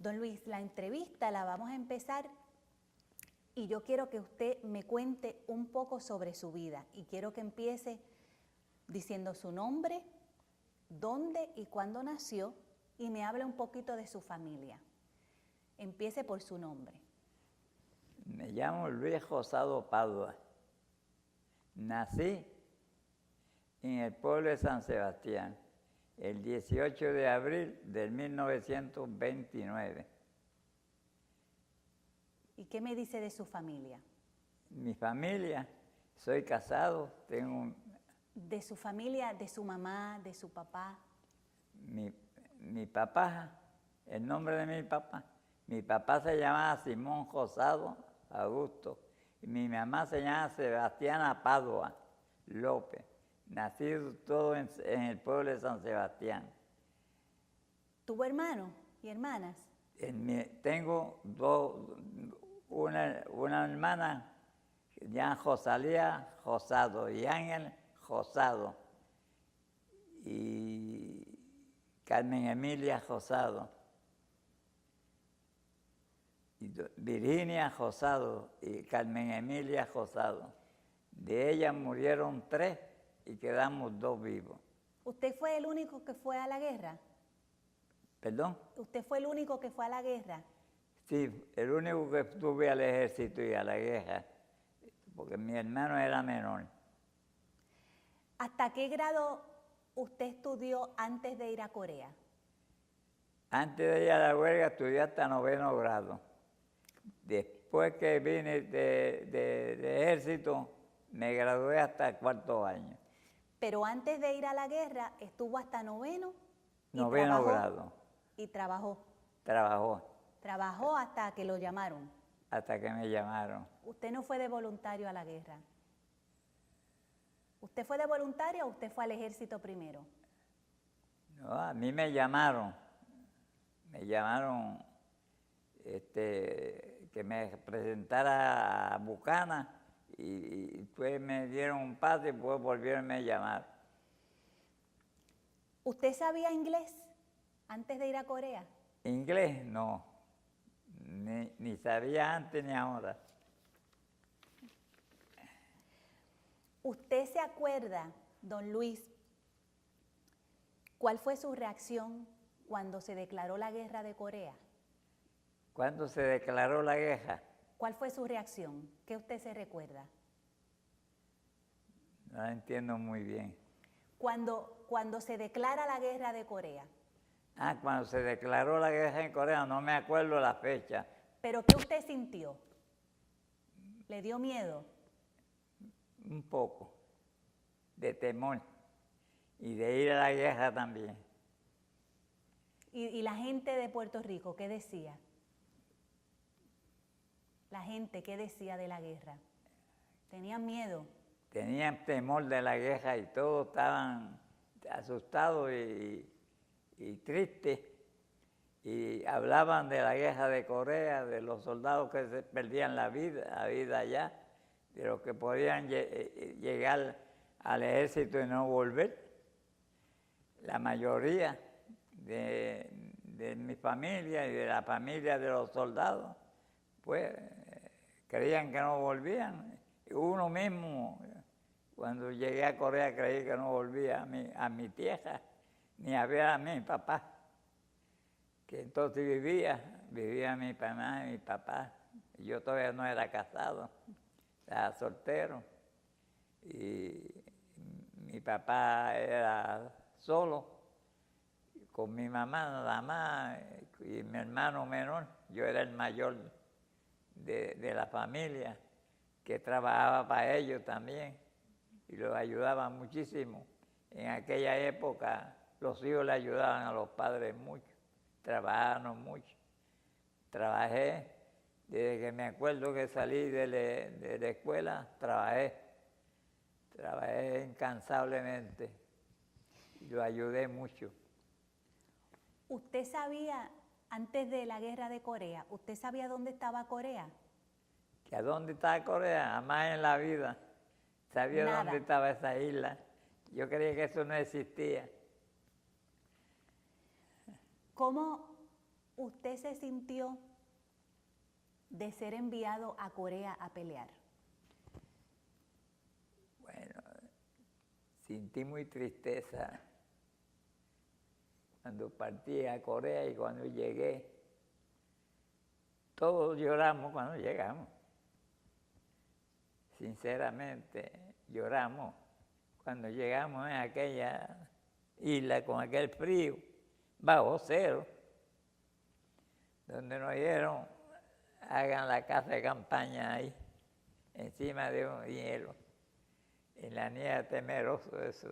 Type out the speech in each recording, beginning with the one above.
Don Luis, la entrevista la vamos a empezar y yo quiero que usted me cuente un poco sobre su vida y quiero que empiece diciendo su nombre, dónde y cuándo nació y me hable un poquito de su familia. Empiece por su nombre. Me llamo Luis Rosado Padua. Nací en el pueblo de San Sebastián el 18 de abril de 1929. ¿Y qué me dice de su familia? Mi familia, soy casado, tengo De su familia, de su mamá, de su papá. mi papá, el nombre de mi papá se llamaba Simón Rosado Augusto y mi mamá se llama Sebastiana Padua López, nacido todo en el pueblo de San Sebastián. ¿Tuvo hermanos y hermanas? Tengo una hermana que se llama Rosalía Rosado y Ángel Rosado y Carmen Emilia Rosado y Virginia Rosado y Carmen Emilia Rosado. De ellas murieron 3 y quedamos 2 vivos. ¿Usted fue el único que fue a la guerra? ¿Perdón? ¿Usted fue el único que fue a la guerra? Sí, el único que estuve al ejército y a la guerra, porque mi hermano era menor. ¿Hasta qué grado usted estudió antes de ir a Corea? Antes de ir a la huelga estudié hasta 9º grado. Después que vine de ejército, me gradué hasta el 4º año. Pero antes de ir a la guerra estuvo hasta 9º y 9º grado. Y trabajó. Trabajó hasta que lo llamaron. hasta que me llamaron. ¿Usted no fue de voluntario a la guerra? ¿Usted fue de voluntario o usted fue al ejército primero? No, a mí me llamaron. Me llamaron que me presentara a Bucana y después me dieron un pase y después volvieron a llamar. ¿Usted sabía inglés antes de ir a Corea? Inglés no, ni sabía antes ni ahora. ¿Usted se acuerda, don Luis, cuál fue su reacción cuando se declaró la guerra de Corea? ¿Cuándo se declaró la guerra? ¿Cuál fue su reacción? ¿Qué usted se recuerda? No la entiendo muy bien. Cuando se declara la guerra de Corea. Cuando se declaró la guerra en Corea, no me acuerdo la fecha. ¿Pero qué usted sintió? ¿Le dio miedo? Un poco de temor y de ir a la guerra también. ¿Y la gente de Puerto Rico qué decía? La gente, ¿qué decía de la guerra? ¿Tenían miedo? Tenían temor de la guerra y todos estaban asustados y tristes. Y hablaban de la guerra de Corea, de los soldados que se perdían la vida allá, de los que podían llegar al ejército y no volver. La mayoría de mi familia y de la familia de los soldados, pues creían que no volvían. Y uno mismo, cuando llegué a Corea, creí que no volvía a mi tierra, ni a ver a mi papá, que entonces vivía mi mamá y mi papá. Yo todavía no era casado, estaba soltero. Y mi papá era solo, con mi mamá nada más, y mi hermano menor. Yo era el mayor de la familia, que trabajaba para ellos también, y los ayudaba muchísimo. En aquella época los hijos le ayudaban a los padres mucho, trabajaban mucho. Trabajé, desde que me acuerdo que salí de la escuela, trabajé incansablemente y lo ayudé mucho. ¿Usted sabía, antes de la guerra de Corea, usted sabía dónde estaba Corea? ¿Que a dónde estaba Corea? Jamás en la vida sabía Nada. dónde estaba esa isla. Yo creía que eso no existía. ¿Cómo usted se sintió de ser enviado a Corea a pelear? Bueno, sentí muy tristeza cuando partí a Corea y cuando llegué. Todos lloramos cuando llegamos. Sinceramente, lloramos cuando llegamos en aquella isla con aquel frío, bajo cero, donde nos dieron, hagan la casa de campaña ahí, encima de un hielo. Y la nieve temeroso, eso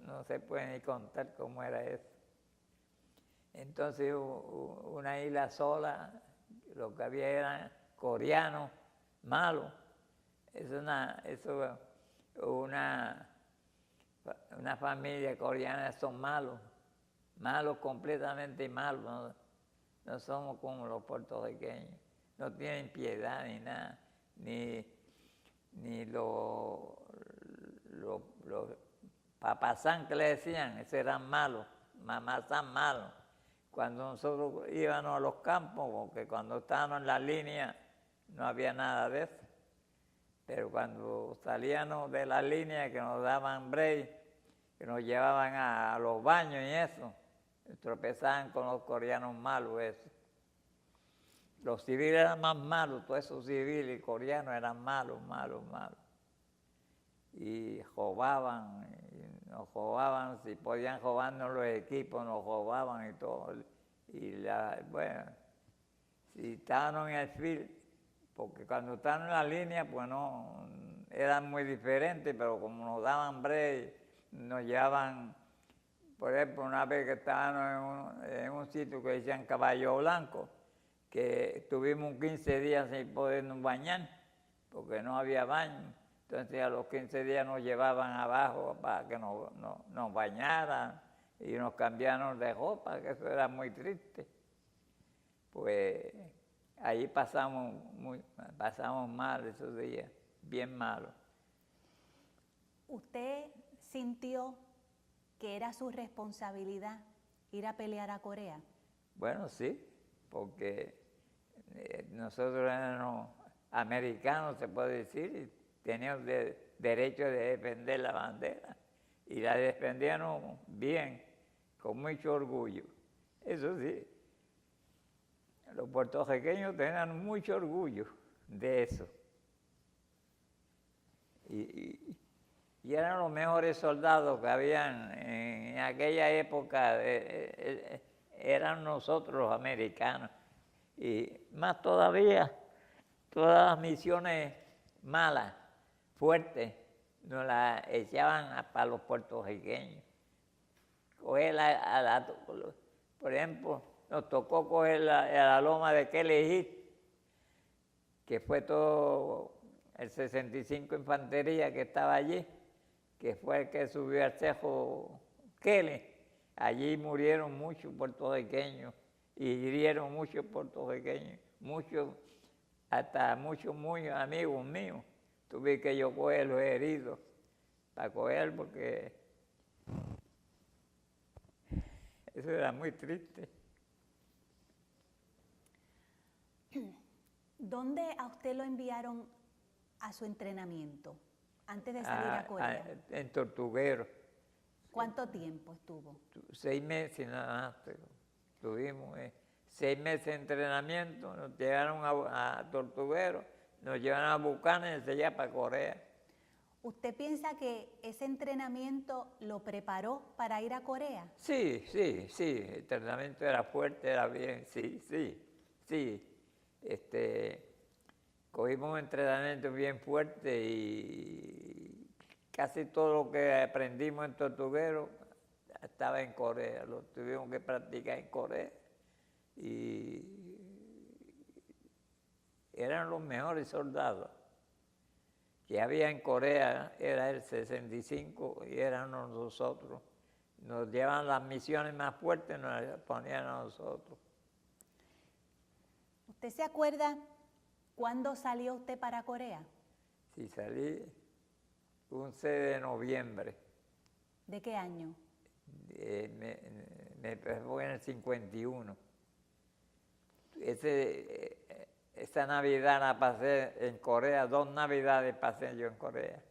no se puede ni contar cómo era eso. Entonces una isla sola, lo que había eran coreanos malos. Una familia coreana son malos completamente malos. No somos como los puertorriqueños, no tienen piedad ni nada, ni los papasán que le decían, esos eran malos, mamazán malos. Cuando nosotros íbamos a los campos, porque cuando estábamos en la línea no había nada de eso, pero cuando salíamos de la línea que nos daban break, que nos llevaban a los baños y eso, tropezaban con los coreanos malos eso. Los civiles eran más malos, todos esos civiles coreanos eran malos. Y nos robaban, si podían robarnos los equipos, nos robaban y todo. Bueno, si estábamos en el field, porque cuando estaban en la línea, pues no, eran muy diferentes, pero como nos daban break, nos llevaban, por ejemplo, una vez que estábamos en un sitio que decían Caballo Blanco, que estuvimos 15 días sin podernos bañar, porque no había baño. Entonces a los 15 días nos llevaban abajo para que nos bañaran y nos cambiaran de ropa, que eso era muy triste. Pues ahí pasamos mal esos días, bien malos. ¿Usted sintió que era su responsabilidad ir a pelear a Corea? Bueno, sí, porque nosotros éramos americanos, se puede decir, y teníamos derecho de defender la bandera. Y la defendíamos bien, con mucho orgullo. Eso sí, los puertorriqueños tenían mucho orgullo de eso. Y eran los mejores soldados que habían en aquella época, eran nosotros los americanos. Y más todavía, todas las misiones malas, fuertes, nos las echaban para los puertorriqueños. Por ejemplo, nos tocó coger la loma de Kelly, que fue todo el 65 Infantería que estaba allí, que fue el que subió al Cerro Kelly. Allí murieron muchos puertorriqueños y hirieron muchos puertorriqueños, hasta muchos muy amigos míos. Tuve que yo coger los heridos para coger, porque eso era muy triste. ¿Dónde a usted lo enviaron a su entrenamiento antes de salir a Corea? En Tortuguero. ¿Cuánto tiempo estuvo? 6 meses nada más. Tuvimos 6 meses de entrenamiento, nos llevaron a Tortuguero, nos llevaron a Buchanan y allá para Corea. ¿Usted piensa que ese entrenamiento lo preparó para ir a Corea? Sí, el entrenamiento era fuerte, era bien, sí. Cogimos un entrenamiento bien fuerte y casi todo lo que aprendimos en Tortuguero estaba en Corea, lo tuvimos que practicar en Corea. Y eran los mejores soldados que había en Corea, era el 65 y éramos nosotros. Nos llevan las misiones más fuertes, nos las ponían a nosotros. ¿Usted se acuerda cuándo salió usted para Corea? Sí, salí un 6 de noviembre. ¿De qué año? Me fue en el 51. Esa Navidad la pasé en Corea, 2 Navidades pasé yo en Corea.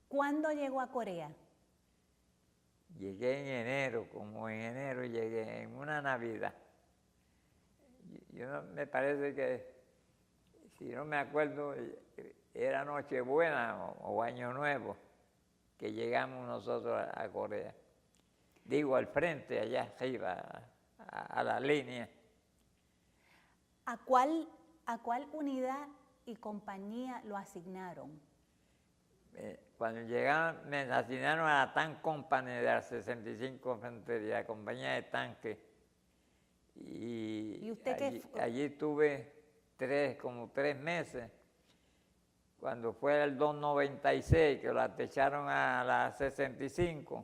¿Cuándo llegó a Corea? Llegué en enero, como en enero llegué, en una Navidad. Me parece que, si no me acuerdo, era Nochebuena o Año Nuevo que llegamos nosotros a Corea. Digo, al frente, allá arriba, a la línea. ¿A cuál unidad y compañía lo asignaron? Cuando llegaron, me asignaron a la Tank Company de la 65 Infantería, compañía de tanques. ¿Y usted allí estuve como 3 meses. Cuando fue el 296, que lo atecharon a la 65,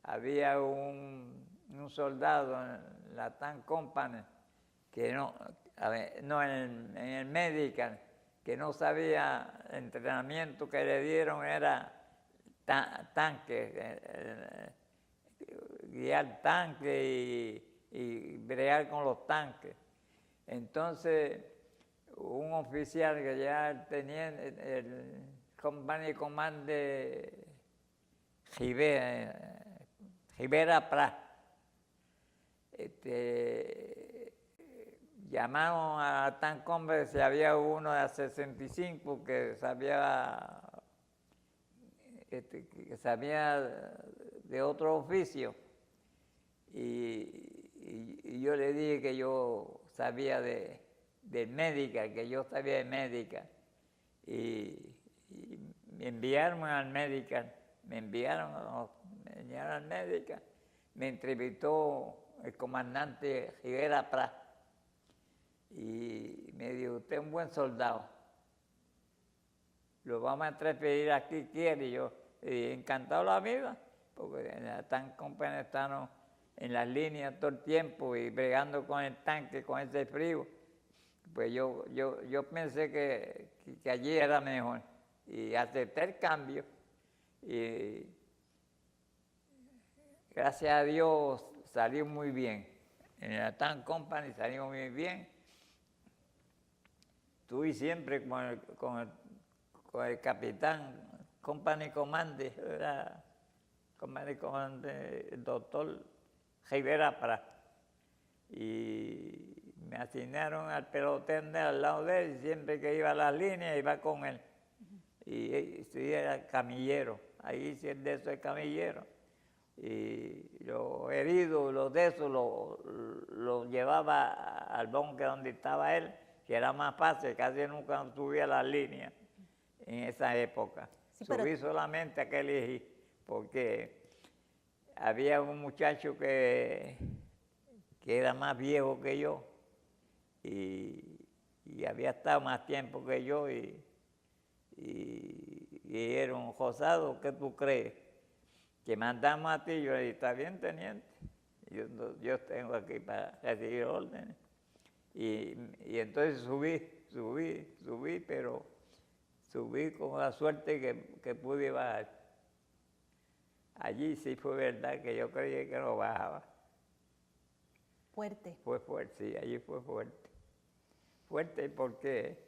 había un soldado en la Tank Company que en el Medical, que no sabía, el entrenamiento que le dieron era tanque, guiar tanques y bregar con los tanques. Entonces, un oficial que ya tenía el Company Command de Rivera Prat, llamaron a Tank Company si había uno de 65 que sabía de otro oficio, y yo le dije que yo sabía de médica, que yo sabía de médica, y me enviaron al médica, me enviaron al médica, me entrevistó el comandante Rivera Prat y me dijo: usted es un buen soldado, lo vamos a transferir aquí, quiere. Y yo, encantado la vida, porque en la Tank Company estamos en las líneas todo el tiempo y bregando con el tanque, con ese frío. Pues yo pensé que allí era mejor y acepté el cambio, y gracias a Dios salió muy bien. En la Tank Company salió muy bien. Estuve siempre con el capitán, Company Commander, era Company Commander, el doctor Rivera Prat, y me asignaron al pelotón al lado de él, y siempre que iba a las líneas iba con él. Y era camillero, ahí sí de eso es camillero. Y los heridos, los de esos, los llevaba al búnker donde estaba él, que era más fácil, casi nunca subía a las líneas en esa época. Sí, subí solamente a que elegí, porque había un muchacho que era más viejo que yo, y había estado más tiempo que yo, y era un josado. ¿Qué tú crees? Que mandamos a ti. Yo le dije: está bien, teniente, yo tengo aquí para recibir órdenes. Y entonces subí, pero subí con la suerte que pude bajar. Allí sí fue verdad que yo creía que no bajaba. Fuerte. Fue fuerte, sí, allí fue fuerte. Fuerte porque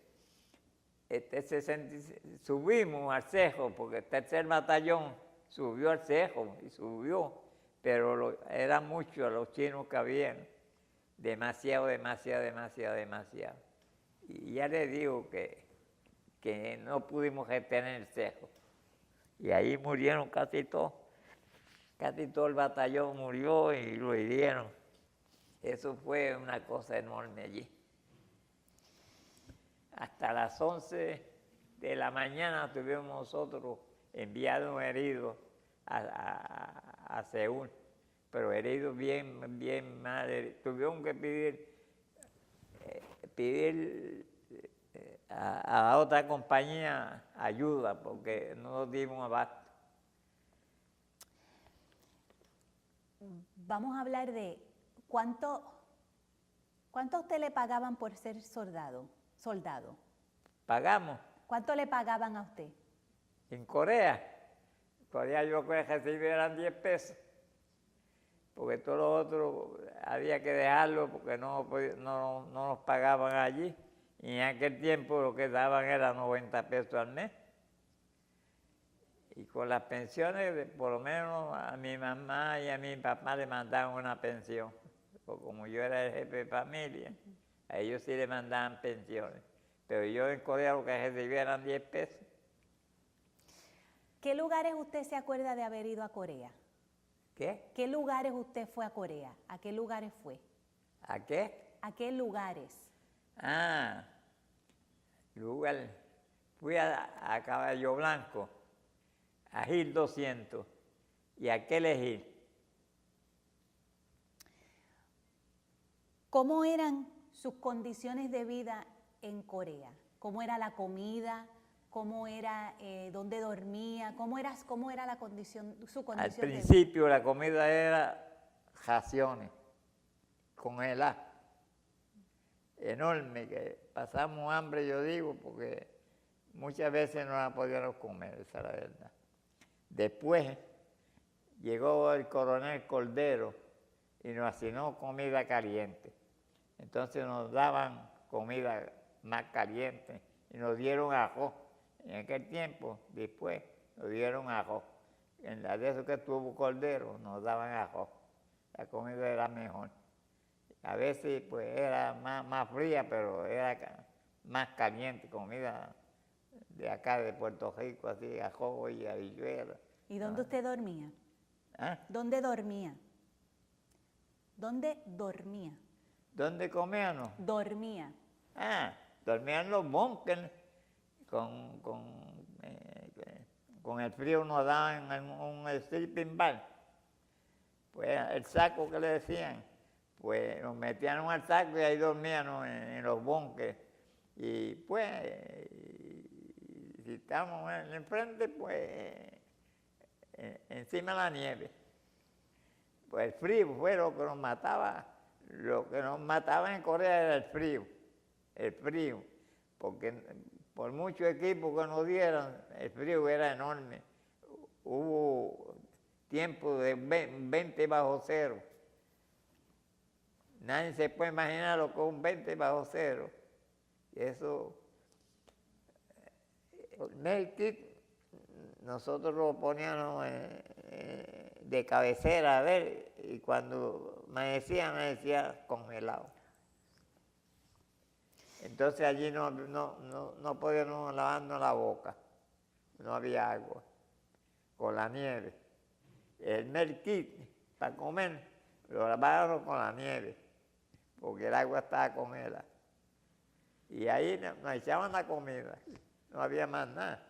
subimos al Cejo, porque el 3er batallón subió al Cejo, y subió, pero eran muchos los chinos que habían, demasiado. Y ya les digo que no pudimos retener el Cejo, y ahí murieron casi todo el batallón murió, y lo hirieron. Eso fue una cosa enorme allí. Hasta las 11 de la mañana tuvimos nosotros enviados heridos a Seúl, pero heridos bien mal. Tuvieron que pedir a otra compañía ayuda, porque no nos dimos abasto. Vamos a hablar de cuánto a usted le pagaban por ser soldado. ¿Pagamos? ¿Cuánto le pagaban a usted? En Corea yo creo que recibí eran 10 pesos, porque todos los otros había que dejarlo porque no nos pagaban allí. Y en aquel tiempo lo que daban era 90 pesos al mes. Y con las pensiones, por lo menos a mi mamá y a mi papá le mandaban una pensión. Porque como yo era el jefe de familia, a ellos sí le mandaban pensiones. Pero yo en Corea lo que recibía eran 10 pesos. ¿Qué lugares usted se acuerda de haber ido a Corea? ¿Qué? ¿Qué lugares usted fue a Corea? ¿A qué lugares fue? ¿A qué? ¿A qué lugares? Ah, lugar. Fui a Caballo Blanco, a Gil 200 y a qué elegir. ¿Cómo eran sus condiciones de vida en Corea? ¿Cómo era la comida? ¿Cómo era, dónde dormía? ¿Cómo era la condición, su condición Al de vida? principio la comida era raciones, congeladas, enorme, que pasamos hambre, yo digo, porque muchas veces no la podíamos comer, esa es la verdad. Después llegó el coronel Cordero y nos asignó comida caliente. Entonces nos daban comida más caliente y nos dieron arroz. En aquel tiempo, después, nos dieron arroz. En la de eso que tuvo Cordero, nos daban arroz. La comida era mejor. A veces, pues, era más fría, pero era más caliente, comida de acá, de Puerto Rico, así, arroz y habichuela. ¿Y dónde usted dormía? ¿Ah? ¿Dónde dormía? ¿Dónde dormía? ¿Dónde comíamos? Dormía. Dormían en los bunkers. Con el frío nos daban un sleeping bag. Pues el saco que le decían, pues nos metían al saco y ahí dormíamos en los bunkers. Y pues, si estábamos enfrente, pues encima de la nieve. Pues el frío fue lo que nos mataba. Lo que nos mataba en Corea era el frío, porque por mucho equipo que nos dieran, el frío era enorme. Hubo tiempo de 20 bajo cero. Nadie se puede imaginar lo que es un 20 bajo cero. Eso, el meal kit, nosotros lo poníamos de cabecera, a ver, y cuando me decía congelado. Entonces allí no podíamos lavarnos la boca, no había agua, con la nieve. El meal kit para comer lo lavábamos con la nieve, porque el agua estaba congelada. Y ahí nos echaban la comida, no había más nada.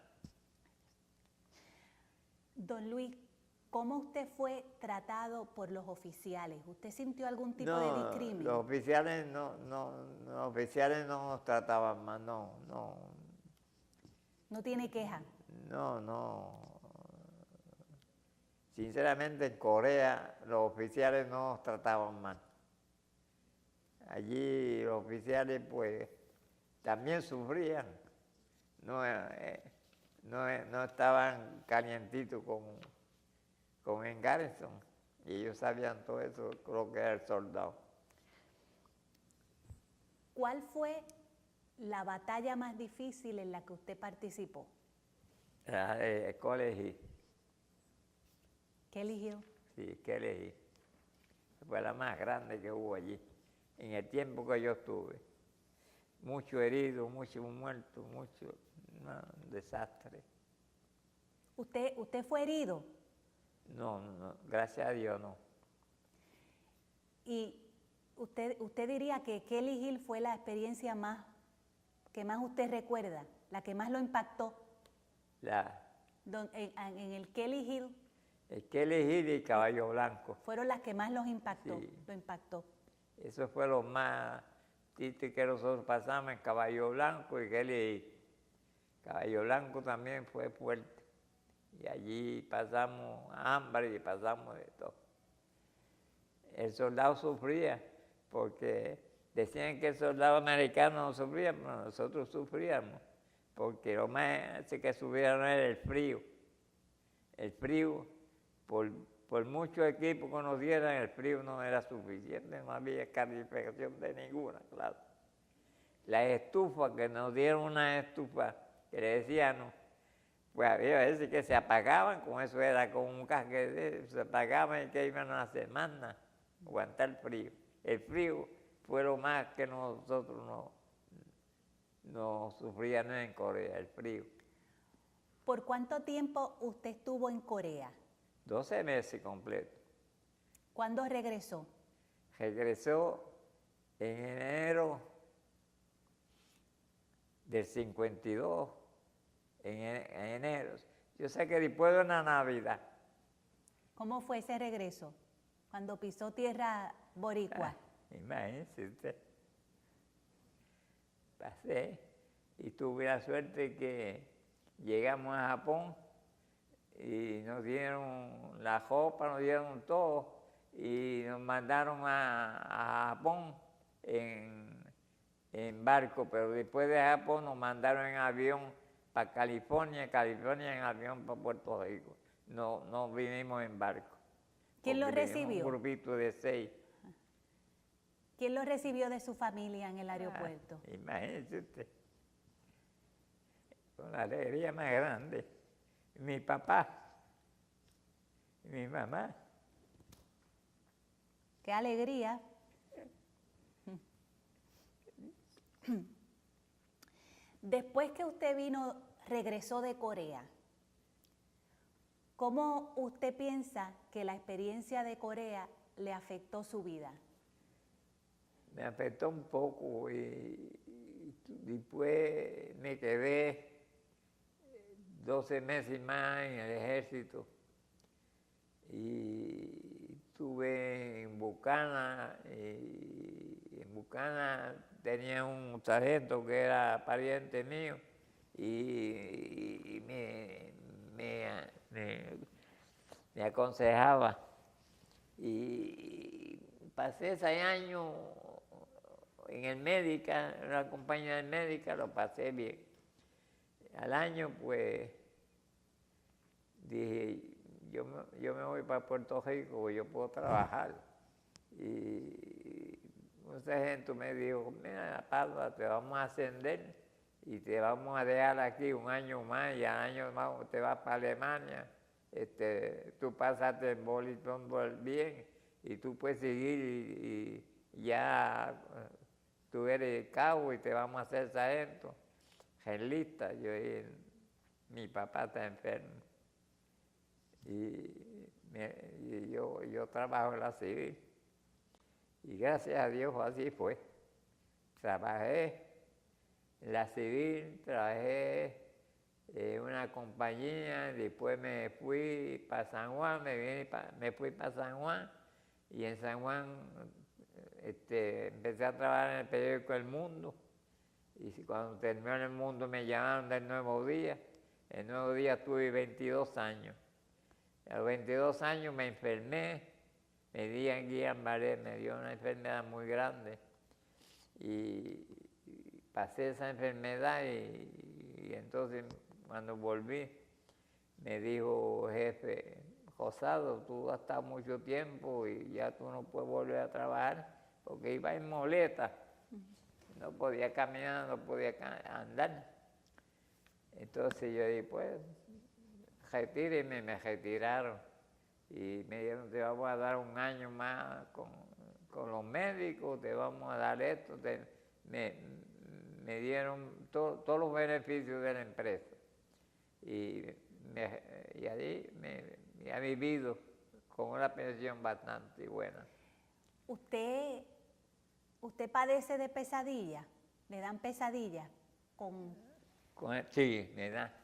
Don Luis, ¿cómo usted fue tratado por los oficiales? ¿Usted sintió algún tipo de discrimen? Los oficiales no nos trataban mal, no. ¿No tiene queja? No. Sinceramente en Corea los oficiales no nos trataban mal. Allí los oficiales pues también sufrían. No estaban calientitos con en Garrison, y ellos sabían todo eso, lo que era el soldado. ¿Cuál fue la batalla más difícil en la que usted participó? Colegio. ¿Qué eligió? Sí, que elegí. Fue la más grande que hubo allí, en el tiempo que yo estuve. Muchos heridos, muchos muertos, un desastre. ¿Usted fue herido? No, gracias a Dios no. ¿Y usted diría que Kelly Hill fue la experiencia que más usted recuerda, la que más lo impactó? En el Kelly Hill. El Kelly Hill y Caballo Blanco. Fueron las que más lo impactó. Eso fue lo más triste que nosotros pasamos en Caballo Blanco y Kelly Hill. Caballo Blanco también fue fuerte. Y allí pasamos hambre y pasamos de todo. El soldado sufría, porque decían que el soldado americano no sufría, pero nosotros sufríamos, porque lo más que sufrieron era el frío. El frío por por mucho equipo que nos dieran, el frío no era suficiente, no había calificación de ninguna clase. Las estufas, que nos dieron una estufa que le decían, no, pues había veces que se apagaban, con eso era con un casquete, se apagaban y que iban una semana a aguantar el frío. El frío fue lo más que nosotros no sufríamos en Corea, el frío. ¿Por cuánto tiempo usted estuvo en Corea? 12 meses completos. ¿Cuándo regresó? Regresó en enero del 52, en enero. Yo sé que después de una Navidad. ¿Cómo fue ese regreso? Cuando pisó tierra boricua. Imagínese usted. Pasé y tuve la suerte que llegamos a Japón y nos dieron la ropa, nos dieron todo y nos mandaron a Japón en barco, pero después de Japón nos mandaron en avión para California en avión para Puerto Rico. No vinimos en barco. ¿Quién lo recibió? Un grupito de 6. ¿Quién lo recibió de su familia en el aeropuerto? Imagínese usted. Con la alegría más grande. Mi papá y mi mamá. ¡Qué alegría! Después que usted regresó de Corea, ¿cómo usted piensa que la experiencia de Corea le afectó su vida? Me afectó un poco y después me quedé 12 meses más en el ejército y estuve en Bucana y en Bucana tenía un sargento que era pariente mío y me aconsejaba y pasé 6 años en el médica, en una compañía de médica, lo pasé bien. Al año, pues, dije, yo me voy para Puerto Rico, yo puedo trabajar. Y un sargento me dijo, mira, Padua, te vamos a ascender y te vamos a dejar aquí 1 año más y al año más te vas para Alemania. Tú pasaste el voleibol bien y tú puedes seguir y ya tú eres cabo y te vamos a hacer sargento. Gelista, mi papá está enfermo y yo trabajo en la civil y gracias a Dios así fue. Trabajé en la civil, trabajé en una compañía, después me fui para San Juan, me fui para San Juan y en San Juan empecé a trabajar en el periódico El Mundo. Y cuando terminó en El Mundo me llamaron del Nuevo Día. El Nuevo Día tuve 22 años. A los 22 años me enfermé, me di en Guillain-Barré, me dio una enfermedad muy grande. Y pasé esa enfermedad y entonces cuando volví me dijo jefe, Rosado, tú has estado mucho tiempo y ya tú no puedes volver a trabajar porque iba en muleta. No podía caminar, no podía andar. Entonces yo dije, pues, retíreme, me retiraron. Y me dijeron, te vamos a dar 1 año más con los médicos, te vamos a dar esto. Me dieron todos los beneficios de la empresa. Y allí me he vivido con una pensión bastante buena. ¿Usted padece de pesadilla? ¿Le dan pesadillas? Sí, me da.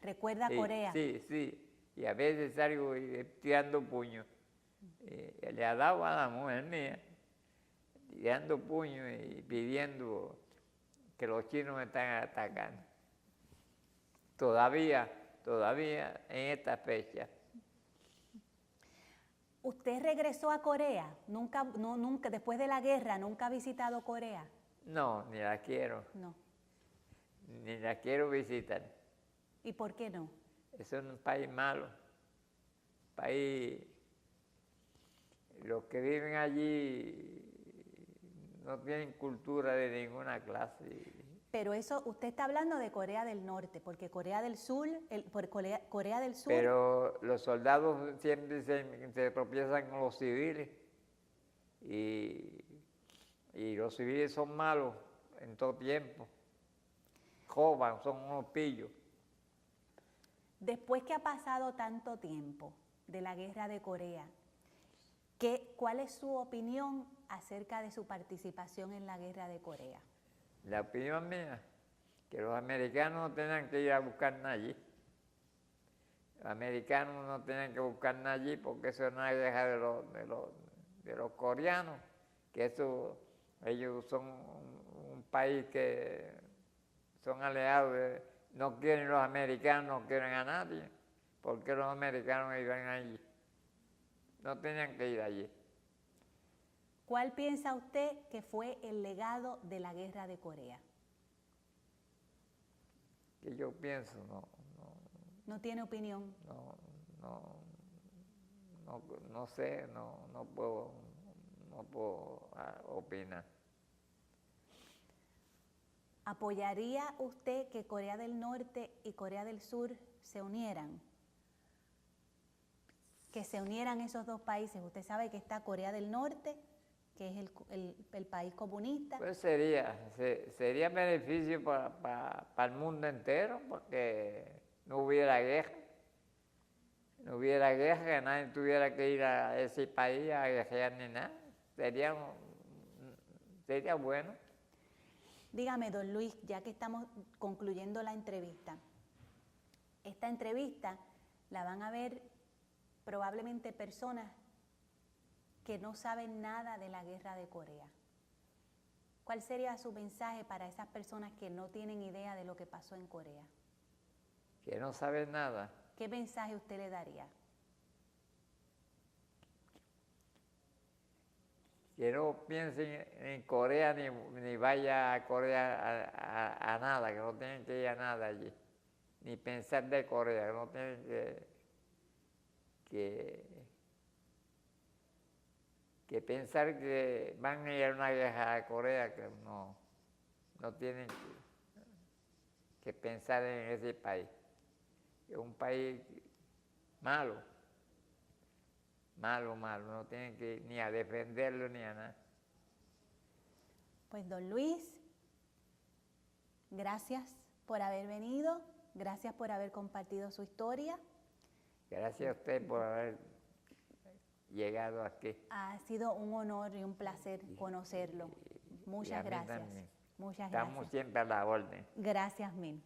¿Recuerda sí, Corea? Sí. Y a veces salgo tirando puños. Le ha dado a la mujer mía, tirando puños y pidiendo que los chinos me están atacando. Todavía en esta fecha. ¿Usted regresó a Corea? Nunca, después de la guerra, ¿nunca ha visitado Corea? No, ni la quiero. No. Ni la quiero visitar. ¿Y por qué no? Es un país malo, país Los que viven allí no tienen cultura de ninguna clase. Pero eso, usted está hablando de Corea del Norte, porque Corea del Sur, Corea del Sur, Pero los soldados siempre se tropiezan con los civiles y los civiles son malos en todo tiempo. Roban, son unos pillos. después que ha pasado tanto tiempo de la guerra de Corea, ¿cuál es su opinión acerca de su participación en la guerra de Corea? La opinión mía, que los americanos no tenían que ir a buscar nada allí. Los americanos no tenían que buscar nada allí porque eso es una guerra de los coreanos, que ellos son un país que son aliados, no quieren los americanos, no quieren a nadie. ¿Por qué los americanos iban allí? No tenían que ir allí. ¿Cuál piensa usted que fue el legado de la guerra de Corea? Que yo pienso, ¿No tiene opinión? no sé, no puedo opinar. ¿Apoyaría usted que Corea del Norte y Corea del Sur se unieran? Que se unieran esos dos países. Usted sabe que está Corea del Norte, que es el país comunista. Pues sería beneficio para el mundo entero, porque no hubiera guerra. No hubiera guerra, que nadie tuviera que ir a ese país a guerrear ni nada. Sería bueno. Dígame, don Luis, ya que estamos concluyendo la entrevista, esta entrevista la van a ver probablemente personas que no saben nada de la guerra de Corea. ¿Cuál sería su mensaje para esas personas que no tienen idea de lo que pasó en Corea? Que no saben nada. ¿Qué mensaje usted le daría? Que no piensen en Corea ni vaya a Corea a nada, que no tienen que ir a nada allí. Ni pensar de Corea, que no tienen que pensar que van a ir a una guerra a Corea, que no tienen que pensar en ese país. Es un país malo, no tienen que ir ni a defenderlo ni a nada. Pues don Luis, gracias por haber venido, gracias por haber compartido su historia. Gracias a usted por haber llegado aquí. Ha sido un honor y un placer conocerlo. Muchas gracias. También. Muchas Estamos gracias. siempre a la orden. Gracias mil.